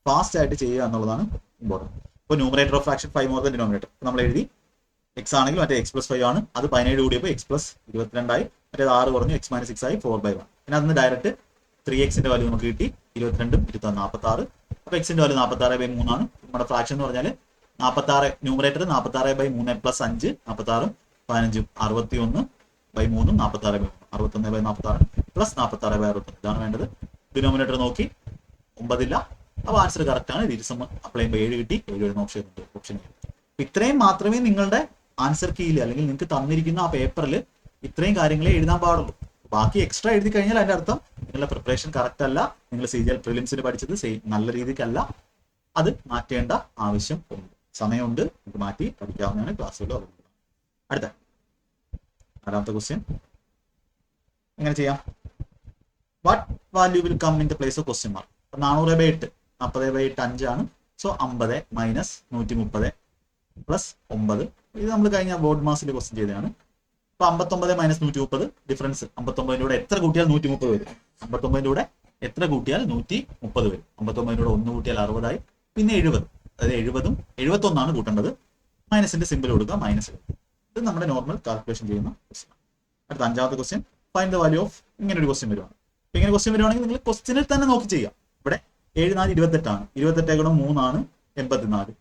ഫാസ്റ്റ് ആയിട്ട് ചെയ്യുക എന്നുള്ളതാണ് ഇമ്പോർട്ടൻറ്റ്. ഇപ്പോൾ numerator of fraction 5 more than denominator നമ്മൾ എഴുതി. എക്സ് ആണെങ്കിൽ മറ്റേ എക്സ് പ്ലസ് 5 ആണ്, അത് 17 കൂടിയപ്പോൾ എക്സ് പ്ലസ് 22 ആയി, മറ്റേത് 6 കുറഞ്ഞു എക്സ് മൈനസ് 6 ആയി 4/1. പിന്നെ അതിന് ഡയറക്റ്റ് 3xന്റെ വാല്യൂ നമുക്ക് കിട്ടി. 22ഉം 46. അപ്പൊ എക്സിന്റെ വാല്യൂ 46/3 ആണ്. നമ്മുടെ ഫ്രാക്ഷൻ എന്ന് പറഞ്ഞാൽ 46 ന്യൂമറേറ്റർ 46/3 പ്ലസ് 5 46ഉം 15ഉം 61/3 46/3 61/46. പ്ലസ് 46/61. ഇതാണ് വേണ്ടത്. ഡിനോമിനേറ്റർ നോക്കി 9 ഇല്ല, അപ്പോൾ ആൻസർ കറക്റ്റ് ആണ്. ഡിവിസം അപ്ലൈ ചെയ്യുമ്പോൾ 7 കിട്ടി. 7 വരുന്ന ഓപ്ഷൻ ഉണ്ട്, ഓപ്ഷൻ എ. ഇത്രയും മാത്രമേ നിങ്ങളുടെ ആൻസർ കീയിൽ അല്ലെങ്കിൽ നിങ്ങൾക്ക് തന്നിരിക്കുന്ന ആ പേപ്പറിൽ ഇത്രയും കാര്യങ്ങളെ എഴുതാൻ പാടുള്ളൂ. ബാക്കി എക്സ്ട്രാ എഴുതി കഴിഞ്ഞാൽ അതിന്റെ അർത്ഥം നിങ്ങളുടെ പ്രിപ്പറേഷൻ കറക്റ്റ് അല്ല, നിങ്ങൾ CGL പ്രിലിംസിന് പഠിച്ചത് നല്ല രീതിക്കല്ല. അത് മാറ്റേണ്ട ആവശ്യം ഉണ്ട്, സമയമുണ്ട്, ഇത് മാറ്റി പഠിക്കാവുന്നതാണ്. ക്ലാസ്സുകൾ അവൈലബിൾ. അടുത്ത 4ാമത്തെ ക്വസ്റ്റ്യൻ എങ്ങനെ ചെയ്യാം? What value will come in the place of question mark? 400/8 40/8 5 ആണ്. So 50 minus 130 plus 9. ഇത് നമ്മൾ കഴിഞ്ഞ ബോർഡ് മാസിൽ ക്വസ്റ്റ്യൻ ചെയ്തതാണ്. അപ്പൊ 59 മൈനസ് 130 ഡിഫറൻസ്. 59 എത്ര കൂട്ടിയാൽ 130 വരും? 59 എത്ര കൂട്ടിയാൽ 130 വരും? 59 1 കൂട്ടിയാൽ 60 ആയി. പിന്നെ 70, അതായത് 70ഉം 71 കൂട്ടേണ്ടത്. മൈനസിന്റെ സിമ്പിൾ കൊടുക്കുക, മൈനസ്. ഇത് നമ്മുടെ നോർമൽ കാൽക്കുലേഷൻ ചെയ്യുന്ന ക്വസ്റ്റ്യൻ. അടുത്ത 5ാമത്തെ question, find the value of. ഇങ്ങനെ ഒരു ക്വസ്റ്റ്യൻ വരുവാണ്. ഇങ്ങനെ ക്വസ്റ്റ്യൻ വരുവാണെങ്കിൽ നിങ്ങൾ ക്വസ്റ്റ്യനിൽ തന്നെ നോക്കി ചെയ്യാം. ഇവിടെ 7 4 28 ആണ്. 28 3 ആണ് 84.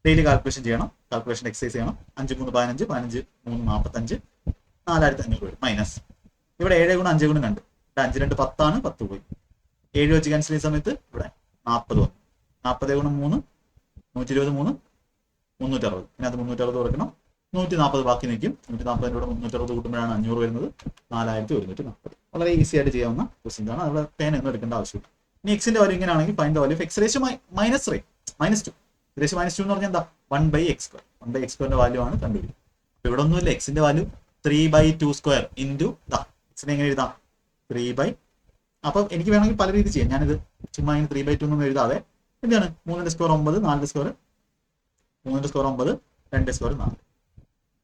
ഡെയിലി കാൽക്കുലേഷൻ ചെയ്യണം, കാൽക്കുലേഷൻ എക്സസൈസ് ചെയ്യണം. 5 3 15, 15 3 45, 4500 വരും. മൈനസ് ഇവിടെ 7 ഗുണം 5 ഗുണം 2, 5 2 10 ആണ്, 10 പോയി. 7 വെച്ച് ക്യാൻസൽ ചെയ്യുന്ന സമയത്ത് ഇവിടെ 40 വന്നു. 40 ഗുണം 3 120, 3 360. പിന്നെ അത് 360 കൊടുക്കണം. 140 ബാക്കി നിൽക്കും. 140 360 കൂട്ടുമ്പോഴാണ് 500 വരുന്നത്. 4140. വളരെ ഈസി ആയിട്ട് ചെയ്യാവുന്ന ക്വസ്റ്റ്യൻസ് ആണ്. അവിടെ പേന ഒന്നും എടുക്കേണ്ട ആവശ്യമില്ല. ഇനി എക്സിന്റെ വാല്യൂ ഇങ്ങനെയാണെങ്കിൽ find the value of X ratio -3 -2. Ratio -2 എന്ന് പറഞ്ഞാൽ എന്താ? 1/x². 1/x² വാല്യൂ ആണ് കണ്ടുപിടിക്കുക. ഇവിടെ ഒന്നുമില്ല. എക്സിന്റെ വാല്യൂ 3/2² ഇൻറ്റു എക്സിനെ എങ്ങനെ എഴുതാം? 3 അപ്പം എനിക്ക് വേണമെങ്കിൽ പല രീതി ചെയ്യാം. ഞാനിത് ചുമ്മാ ഇങ്ങനെ 3/2 ഒന്നും എഴുതാതെ എന്താണ് 3ന്റെ സ്ക്വയർ 9, 4ന്റെ സ്ക്വയർ 3ന്റെ സ്ക്വയർ 9, 2ന്റെ സ്ക്വയർ 4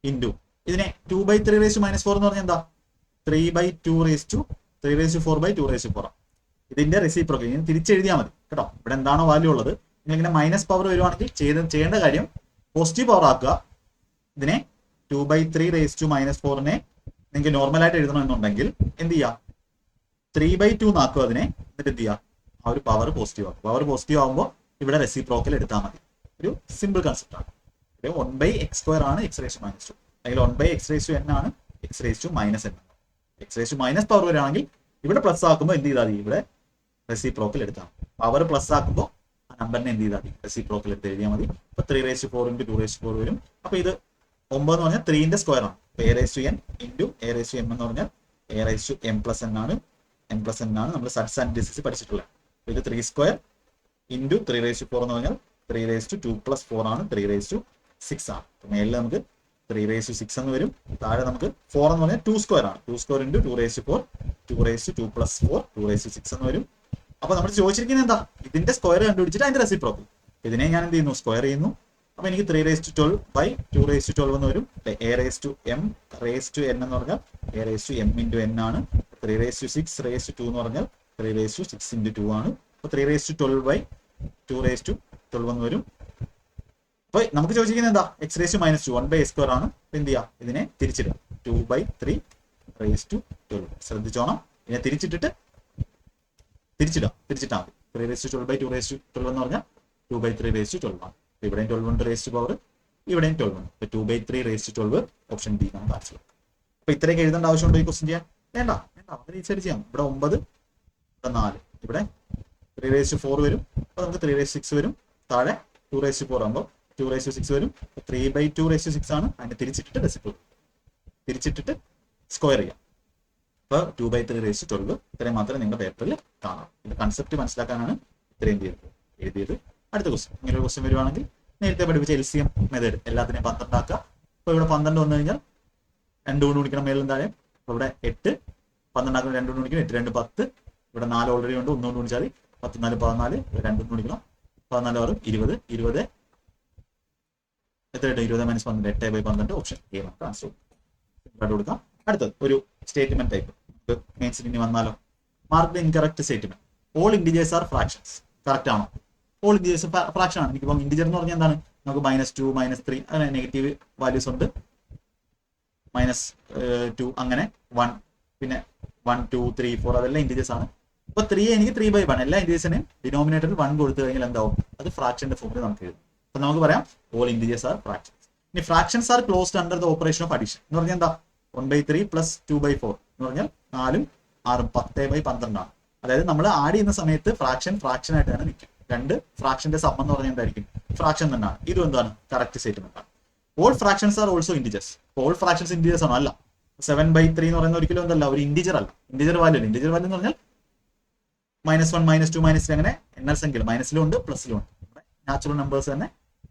ഇൻറ്റു ഇതിനെ 2/3 -4 എന്ന് പറഞ്ഞാൽ എന്താ? 3/2 ഇതിന്റെ റെസിപ്രോക്കൽ ഇങ്ങനെ തിരിച്ചെഴുതിയാൽ മതി കേട്ടോ. ഇവിടെ എന്താണോ വാല്യൂ ഉള്ളത് ഇങ്ങനെ മൈനസ് പവർ വരുവാണെങ്കിൽ ചെയ്യേണ്ട കാര്യം പോസിറ്റീവ് പവർ ആക്കുക. ഇതിനെ 2/3 -4നെ നിങ്ങൾക്ക് നോർമലായിട്ട് എഴുതണമെന്നുണ്ടെങ്കിൽ എന്ത് ചെയ്യുക? 3/2 ആക്കുക അതിനെ. എന്നിട്ട് എന്ത് ചെയ്യുക? ആ ഒരു പവർ പോസിറ്റീവ് ആക്കുക. പവർ പോസിറ്റീവ് ആകുമ്പോൾ ഇവിടെ റെസിപ്രോക്കൽ എടുത്താൽ മതി. ഒരു സിമ്പിൾ കൺസെപ്റ്റ് ആണ്. 1/x² ആണ് x⁻². അല്ലെങ്കിൽ 1/x⁻n ആണ് x⁻−n. x⁻− പവർ വരികയാണെങ്കിൽ ഇവിടെ പ്ലസ് ആക്കുമ്പോൾ എന്ത് ചെയ്താൽ മതി? ഇവിടെ റെസിപ്രോക്കൽ എടുത്താൽ മതി. പവർ പ്ലസ് ആക്കുമ്പോൾ ആ നമ്പറിനെ എന്ത് ചെയ്താൽ മതി? റെസിപ്രോക്കൽ എടുത്ത് എഴുതിയാൽ മതി. അപ്പൊ 3/4 × 2/4 വരും. അപ്പൊ ഇത് 9 എന്ന് പറഞ്ഞാൽ 3ന്റെ സ്ക്വയർ ആണ്. a⁻n × a⁻m എന്ന് പറഞ്ഞാൽ a⁻m+n ആണ്. m+n ആണ് നമ്മൾ സഡ്സ് ആൻഡ് ഡിസിസ് പഠിച്ചിട്ടുള്ളത്. ഇത് 3² ഇൻറ്റു 3/4 എന്ന് പറഞ്ഞാൽ 3/2 + 4 ആണ്. 3/6 ആണ്. മേലിൽ നമുക്ക് 3/6 എന്ന് വരും. താഴെ നമുക്ക് 4 എന്ന് പറഞ്ഞാൽ 2² ആണ്. 2² ഇൻറ്റു 2/4 2/2 + 4 2/6 എന്ന് വരും. അപ്പൊ നമ്മൾ ചോദിച്ചിരിക്കുന്നത് എന്താ? ഇതിന്റെ സ്ക്വയർ കണ്ടുപിടിച്ചിട്ട് അതിന്റെ റെസിപ്രോക്കൽ. ഇതിനെ ഞാൻ എന്ത് ചെയ്യുന്നു? സ്ക്വയർ ചെയ്യുന്നു. അപ്പൊ എനിക്ക് 3/12/2/12 എന്ന് വരും. a⁻m⁻n എന്ന് പറഞ്ഞാൽ a⁻m × n ആണ്. 3/6/2 എന്ന് പറഞ്ഞാൽ 3/6 × 2 ആണ്. അപ്പൊ 3/12/2/12 എന്ന് വരും. അപ്പൊ നമുക്ക് ചോദിച്ചിരിക്കുന്നത് എന്താ? x⁻−2 1/x² ആണ്. എന്ത് ചെയ്യാം? ഇതിനെ തിരിച്ചിടുക. 2/3/12. ശ്രദ്ധിച്ചോണം. ഇതിനെ തിരിച്ചിട്ടാൽ മതി. 3/12/2/12 എന്ന് പറഞ്ഞാൽ 2/3/12 ആണ്. ഇവിടെയും 12 ഉണ്ട് റേസ്റ്റ് പവർ, ഇവിടെയും 12 ഉണ്ട്. 2/3/12 ഓപ്ഷൻ ഡി ആണ് ആൻസർ. അപ്പൊ ഇത്രയൊക്കെ എഴുതേണ്ട ആവശ്യമുണ്ടോ ഈ ക്വസ്റ്റ്യൻ ചെയ്യാൻ? വേണ്ട. വളരെ ഈസിയായിട്ട് ചെയ്യാം. ഇവിടെ 9, ഇവിടെ 4, ഇവിടെ 3/4 വരും. അപ്പൊ നമുക്ക് 3/6 വരും. താഴെ 2/4 ആകുമ്പോൾ 2/6 വരും. 3/2/6 ആണ്. അതിനെ തിരിച്ചിട്ടിട്ട് റെസിപ്രോക്കൽ തിരിച്ചിട്ടിട്ട് സ്ക്വയർ ചെയ്യാം. അപ്പൊ 2/3/12. ഇത്രയും മാത്രമേ നിങ്ങളുടെ പേപ്പറിൽ കാണാം. ഇത് കൺസെപ്റ്റ് മനസ്സിലാക്കാനാണ് ഇത്രയും എഴുതിയത്. അടുത്ത ക്വസ്റ്റ്യൻ ഇങ്ങനെ ഒരു ക്വസ്റ്റ്യൻ വരുവാണെങ്കിൽ നേരത്തെ പഠിപ്പിച്ച LCM മെത്തേഡ് എല്ലാത്തിനെയും 12 ആക്കുക. അപ്പൊ ഇവിടെ 12 വന്നു കഴിഞ്ഞാൽ 2 കൊണ്ട് ഗുണിക്കണം മേലും താഴെ. അപ്പൊ ഇവിടെ 8 12 ആക്കുമ്പോൾ 2 കൊണ്ട് ഗുണിക്കണം. 8 2 10. ഇവിടെ 4 ഓൾറെഡി ഉണ്ട്. 1 കൊണ്ട് ഗുണിച്ചാൽ 10 4 14. 2 കൊണ്ട് ഗുണിക്കണം. 14 6 20 20 എത്ര 20 - 12 8/12 ഓപ്ഷൻ എ നമുക്ക് ആൻസർ കൊടുക്കാം. അടുത്തത് ഒരു സ്റ്റേറ്റ്മെന്റ് ടൈപ്പ്. മെയിൻസിന് ഇനി വന്നാലോ? Mark the incorrect statement. All integers are fractions. Correct ആണോ? ഓൾ ഇന്റിജേഴ്സ് ഫ്രാക്ഷൻ ആണ്. എനിക്കിപ്പം ഇന്റിജർ എന്ന് പറഞ്ഞാൽ എന്താണ്? നമുക്ക് -2 -3 അങ്ങനെ നെഗറ്റീവ് വാല്യൂസ് ഉണ്ട്. -2 അങ്ങനെ 1 പിന്നെ 1 2 3 4 അതെല്ലാം ഇന്റിജേഴ്സ് ആണ്. അപ്പൊ 3 എനിക്ക് 3/1 എല്ലാ ഇന്റിജേഴ്സിനെയും ഡിനോമിനേറ്ററിൽ 1 കൊടുത്തു കഴിഞ്ഞാൽ എന്താവും? അത് ഫ്രാക്ഷന്റെ ഫോമിൽ നമുക്ക് എഴുതും. അപ്പൊ നമുക്ക് പറയാം ഓൾ ഇന്റിജേഴ്സ് ആർ ഫ്രാക്ഷൻസ്. ഇനി fractions R closed under the operation of addition എന്ന് പറഞ്ഞാൽ എന്താ? 1/3 + 2/4 എന്ന് പറഞ്ഞാൽ 4ഉം 6 10/12 ആണ്. അതായത് നമ്മൾ ആഡ് ചെയ്യുന്ന സമയത്ത് ഫ്രാക്ഷൻ ആയിട്ട് തന്നെ നിൽക്കും. രണ്ട് ഫ്രാക്ഷന്റെ സം എന്ന് പറഞ്ഞാൽ എന്തായിരിക്കും? ഫ്രാക്ഷൻ തന്നെയാണ്. ഇതും എന്താണ്? കറക്റ്റ് സ്റ്റേറ്റ്മെന്റ് ആണ്. All fractions are also integers. All fractions integers ആണോ? അല്ല. 7/3 എന്ന് പറയുന്ന ഒരിക്കലും എന്തല്ല, ഒരു ഇൻഡിജർ അല്ല. ഇൻഡിജർ വാല്യൂ അല്ല. ഇൻഡിജർ വാല്യൂ എന്ന് പറഞ്ഞാൽ -1 -2 -3 അങ്ങനെ എണ്ണൽ സംഖ്യകൾ മൈനസിലും ഉണ്ട് പ്ലസിലും ഉണ്ട്. നാച്ചുറൽ നമ്പേഴ്സ് തന്നെ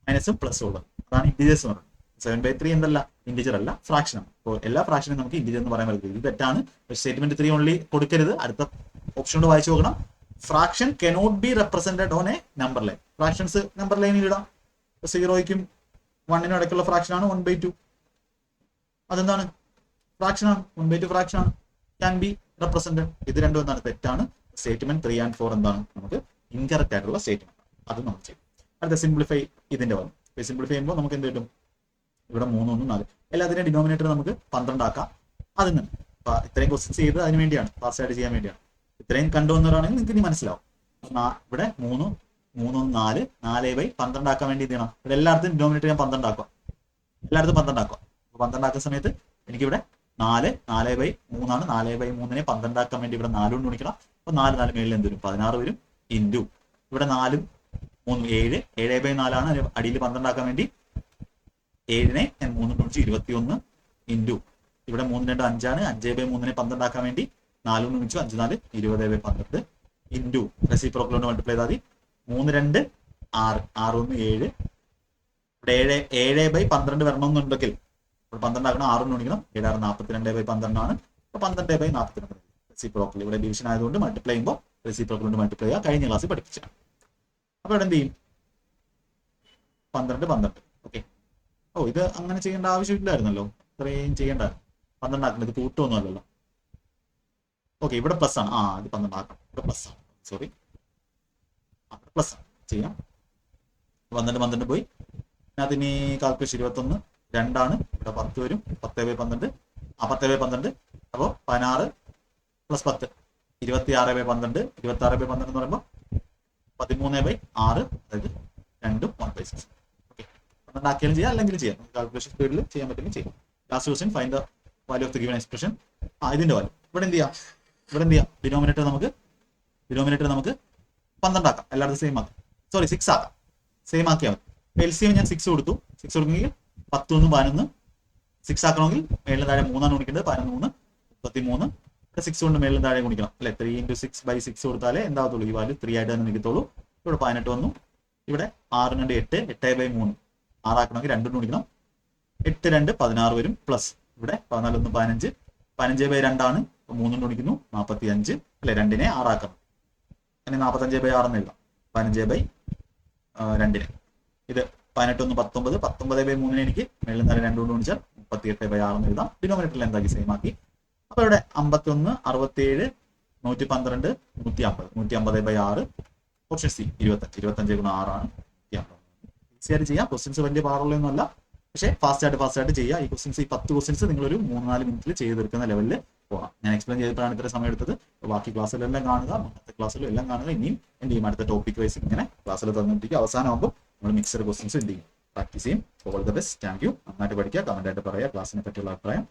മൈനസും പ്ലസും ഉള്ളത്. അതാണ് ഇൻഡിജേഴ്സ് എന്ന് പറയുന്നത്. 7/3 എന്തല്ല, ഇൻഡിജർ അല്ല, ഫ്രാക്ഷൻ ആണ്. അപ്പോൾ എല്ലാ ഫ്രാക്ഷനും നമുക്ക് ഇൻഡിജർ എന്ന് പറയാൻ പറ്റില്ല. ഇത് തെറ്റാണ്. സ്റ്റേറ്റ്മെന്റ് 3 ഓൺലി കൊടുക്കരുത്. അടുത്ത ഓപ്ഷൻ കൊണ്ട് വായിച്ചു നോക്കണം. Fraction cannot be represented on A number line. Fractions number ലൈനിൽ ഇടാം. 0യ്ക്കും 1നും ഇടയ്ക്കുള്ള ഫ്രാക്ഷൻ ആണ് 1/2. അതെന്താണ്? ഫ്രാക്ഷൻ ആണ്. 1/2 ഫ്രാക്ഷൻ ആണ്. Can be represented. ഇത് രണ്ടും എന്താണ്? തെറ്റാണ്. സ്റ്റേറ്റ്മെന്റ് 3 and 4 എന്താണ്? നമുക്ക് ഇൻകറക്റ്റ് ആയിട്ടുള്ള സ്റ്റേറ്റ്മെന്റ്. അത് നമ്മൾ ചെയ്യും. അടുത്ത സിംപ്ലിഫൈ ഇതിന്റെ വന്നു. സിംപ്ലിഫൈ ചെയ്യുമ്പോൾ നമുക്ക് എന്ത് കിട്ടും? ഇവിടെ 3 1 4 എല്ലാത്തിനും ഡിനോമിനേറ്റർ നമുക്ക് 12 ആക്കാം. അതിൽ നിന്ന് ഇത്രയും ക്വസ്റ്റ്യൻസ് ചെയ്ത് അതിന് വേണ്ടിയാണ്, ഫാസ്റ്റ് ആയിട്ട് ചെയ്യാൻ വേണ്ടിയാണ്. ഇത്രയും കണ്ടുവന്നവരാണെങ്കിൽ നിങ്ങൾക്ക് ഇനി മനസ്സിലാവും. ഇവിടെ 3 3 4 4/12 ആക്കാൻ വേണ്ടി എന്ത് ചെയ്യണം? ഇവിടെ എല്ലായിടത്തും ഡിനോമിനേറ്റർ ഞാൻ 12 ആക്കുക. എല്ലായിടത്തും 12 ആക്കുക. 12 ആക്കുന്ന സമയത്ത് എനിക്കിവിടെ 4/3 ആണ്. 4/3 12 ആക്കാൻ വേണ്ടി ഇവിടെ 4 കൊണ്ട് ഗുണിക്കണം. അപ്പൊ 4 4 മേളിൽ എന്ത് വരും? 16 വരും. ഇൻറ്റു ഇവിടെ 4 3 7 7/4 ആണ്. അടിയിൽ 12 ആക്കാൻ വേണ്ടി 7നെ ഞാൻ 3 കൊണ്ട് ഗുണിച്ച് 21 ഇൻറ്റു ഇവിടെ 3 2 5 ആണ്. 5/3 12 ആക്കാൻ വേണ്ടി 4 കൊണ്ട് ഗുണിച്ചു 5 4 20/12 ഇൻറ്റു റെസിപ്രോക്കൽ കൊണ്ട് മൾട്ടിപ്ലൈ ചെയ്താൽ 3 2 6 6 1 7 ഇവിടെ 7/12 വരണമെന്നുണ്ടെങ്കിൽ 12 ആക്കണം. 6 കൊണ്ട് ഗുണിക്കണം. 7 6 42/12 ആണ്. അപ്പൊ 12/42 റെസിപ്രോക്കൽ. ഇവിടെ ഡിവിഷൻ ആയതുകൊണ്ട് മൾട്ടിപ്ലൈ ചെയ്യുമ്പോൾ റെസിപ്രോക്കൽ കൊണ്ട് മൾട്ടിപ്ലൈ ചെയ്യുക. കഴിഞ്ഞ ക്ലാസ്സിൽ പഠിപ്പിച്ചാണ്. അപ്പൊ ഇവിടെ എന്ത് ചെയ്യും? 12 12. ഓക്കെ. ഇത് അങ്ങനെ ചെയ്യേണ്ട ആവശ്യമില്ലായിരുന്നല്ലോ. ഇത്രയും ചെയ്യേണ്ടായിരുന്നു. 12 ആക്കണം. ഇത് കൂട്ടൊന്നും അല്ലല്ലോ. ഓക്കെ. ഇവിടെ പ്ലസ് ആണ്. ഇത് 12 ആക്കണം. ഇവിടെ പ്ലസ് ആണ്. സോറി, പ്ലസ് ആണ്. ചെയ്യാം. 12 പോയി. അതിന് കാൽക്കുലേഷൻ 21 2 ഇവിടെ 10 വരും. 10/12 10/12 അപ്പോൾ 16 + 10 26/12 26/12 എന്ന് പറയുമ്പോൾ 13/6 അതായത് 2 1/6. ഓക്കെ. 12 ആക്കിയാലും ചെയ്യാം, അല്ലെങ്കിൽ ചെയ്യാം. കാൽക്കുലേഷൻ സ്പീഡിൽ ചെയ്യാൻ പറ്റുമെങ്കിൽ ചെയ്യാം. Last question find the value of the given expression. ഇതിന്റെ വാല്യൂ ഇവിടെ എന്ത് ചെയ്യാം? ഡിനോമിനേറ്റർ നമുക്ക് 12 ആക്കാം. എല്ലായിടത്തും സെയിം ആക്കാം. സോറി 6 ആക്കാം. സെയിം ആക്കിയാൽ മതി. LCM ഞാൻ 6 കൊടുത്തു. 6 കൊടുക്കുമെങ്കിൽ 10 1 11. 6 ആക്കണമെങ്കിൽ മേളിൽ താഴെ 3 ആണ് ഗുണിക്കേണ്ടത്. 11 33. 6 കൊണ്ട് മേളിൽ താഴെ ഗുണിക്കണം അല്ലെ. 3 × 6/6 കൊടുത്താലേ എന്താവത്തുള്ളൂ? ഈ വാല്യൂ 3 ആയിട്ട് തന്നെ നിൽക്കത്തുള്ളൂ. ഇവിടെ 18 വന്നു. ഇവിടെ 6 2 8 8/3 6 ആക്കണമെങ്കിൽ 2 കൊണ്ട് ഗുണിക്കണം. 8 2 16 വരും. പ്ലസ് ഇവിടെ 14 1 15 15/2 ആണ്. 3 കൊണ്ട് ഗുണിക്കുന്നു 45 അല്ലെ. 2നെ 6 ആക്കണം. അങ്ങനെ 45/6 എന്ന് എഴുതാം. 15/2. ഇത് 18 1 19 19/3 എനിക്ക് മേളിൽ താഴെ 2 കൊണ്ട് ഗുണിച്ചാൽ 38/6 എന്ന് എഴുതാം. ഡിനോമിനേറ്ററിൽ എന്താക്കി? സെയിം ആക്കി. അപ്പൊ ഇവിടെ 51 67 112 150 150/6. ഓപ്ഷൻ സി 25 25 × 6 ആണ്. 150. ഈസി ആയിട്ട് ചെയ്യാം. ക്വസ്റ്റ്യൻസ് വലിയ പാടുള്ളതൊന്നും അല്ല. പക്ഷേ ഫാസ്റ്റ് ആയിട്ട് ചെയ്യുക. ഈ ക്വസ്റ്റ്യൻസ്, ഈ 10 ക്വസ്റ്റ്യൻസ് നിങ്ങളൊരു 3-4 മിനിറ്റിൽ ചെയ്ത് തീർക്കുന്ന ലെവലിൽ പോകാം. ഞാൻ എക്സ്പ്ലെയിൻ ചെയ്തപ്പോഴാണ് ഇത്ര സമയം എടുത്തത്. ബാക്കി ക്ലാസ്സിലെല്ലാം കാണുക, മുന്നത്തെ ക്ലാസ്സിലും എല്ലാം കാണുക. ഇനിയും എന്ത് ചെയ്യും? അടുത്ത ടോപ്പിക് വൈസ് ഇങ്ങനെ ക്ലാസ്സിൽ തന്നിട്ടിരിക്കും. അവസാനമാകുമ്പോൾ നമ്മൾ മിക്സഡ് ക്വസ്റ്റ്യൻസ് എന്ത് ചെയ്യും? പ്രാക്ടീസ് ചെയ്യും. All the best. Thank you. നന്നായിട്ട് പഠിക്കുക. കമന്റ് ആയിട്ട് പറയുക ക്ലാസ്സിനെ പറ്റിയുള്ള അഭിപ്രായം.